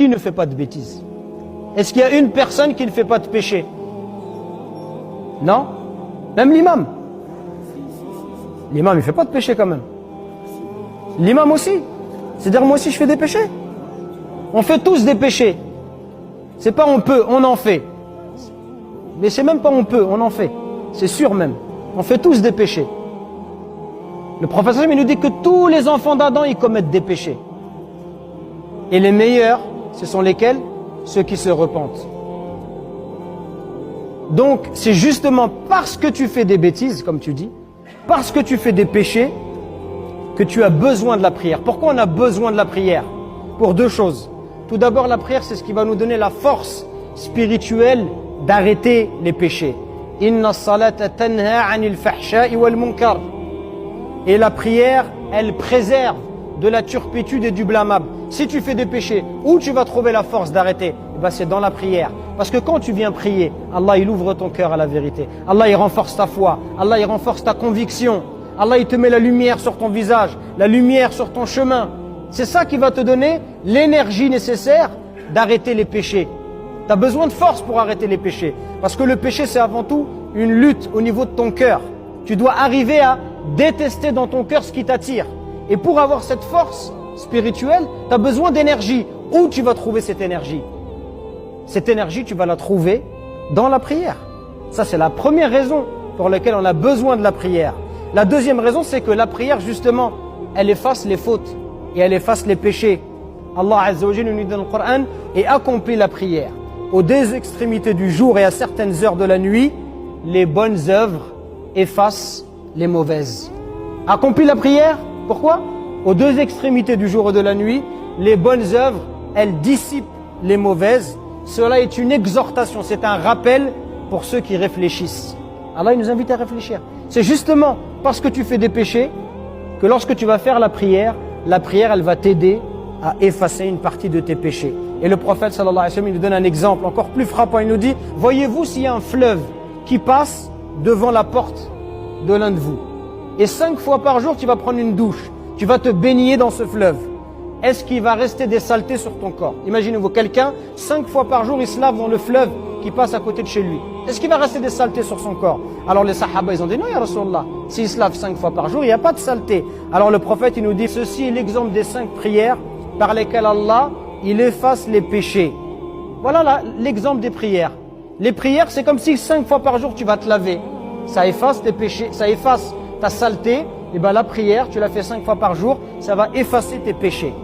Qui ne fait pas de bêtises? Est-ce qu'il y a une personne qui ne fait pas de péché? Non? Même l'imam. L'imam, il ne fait pas de péché quand même. L'imam aussi. C'est-à-dire, moi aussi, je fais des péchés. On fait tous des péchés. C'est pas on peut, on en fait. Mais c'est même pas on peut, on en fait. C'est sûr même. On fait tous des péchés. Le prophète il nous dit que tous les enfants d'Adam, ils commettent des péchés. Et les meilleurs, ce sont lesquels? Ceux qui se repentent. Donc, c'est justement parce que tu fais des bêtises, comme tu dis, parce que tu fais des péchés, que tu as besoin de la prière. Pourquoi on a besoin de la prière? Pour deux choses. Tout d'abord, la prière, c'est ce qui va nous donner la force spirituelle d'arrêter les péchés. Inna salata tanha anil fahsha'i wal munkar. Et la prière, elle préserve de la turpitude et du blâmable. Si tu fais des péchés, où tu vas trouver la force d'arrêter? C'est dans la prière. Parce que quand tu viens prier, Allah il ouvre ton cœur à la vérité. Allah il renforce ta foi. Allah il renforce ta conviction. Allah il te met la lumière sur ton visage, la lumière sur ton chemin. C'est ça qui va te donner l'énergie nécessaire d'arrêter les péchés. Tu as besoin de force pour arrêter les péchés. Parce que le péché, c'est avant tout une lutte au niveau de ton cœur. Tu dois arriver à détester dans ton cœur ce qui t'attire. Et pour avoir cette force spirituelle, tu as besoin d'énergie. Où tu vas trouver cette énergie? Cette énergie, tu vas la trouver dans la prière. Ça, c'est la première raison pour laquelle on a besoin de la prière. La deuxième raison, c'est que la prière, justement, elle efface les fautes et elle efface les péchés. Allah Azza wa Jalla nous dit dans le Coran et accomplit la prière. Aux deux extrémités du jour et à certaines heures de la nuit, les bonnes œuvres effacent les mauvaises. Accomplit la prière, pourquoi? Aux deux extrémités du jour et de la nuit, les bonnes œuvres, elles dissipent les mauvaises. Cela est une exhortation, c'est un rappel pour ceux qui réfléchissent. Allah il nous invite à réfléchir. C'est justement parce que tu fais des péchés que lorsque tu vas faire la prière elle va t'aider à effacer une partie de tes péchés. Et le prophète sallallahu alayhi wa sallam, il nous donne un exemple encore plus frappant. Il nous dit, voyez-vous s'il y a un fleuve qui passe devant la porte de l'un de vous. Et 5 fois par jour, tu vas prendre une douche. Tu vas te baigner dans ce fleuve. Est-ce qu'il va rester des saletés sur ton corps? Imaginez-vous, quelqu'un, 5 fois par jour, il se lave dans le fleuve qui passe à côté de chez lui. Est-ce qu'il va rester des saletés sur son corps? Alors les sahaba, ils ont dit, non, ya Rasulallah, s'il se lave 5 fois par jour, il n'y a pas de saleté. Alors le prophète, il nous dit, ceci est l'exemple des 5 prières par lesquelles Allah, il efface les péchés. Voilà l'exemple des prières. Les prières, c'est comme si 5 fois par jour, tu vas te laver. Ça efface tes péchés, ça efface ta saleté. Et la prière, tu la fais 5 fois par jour, ça va effacer tes péchés.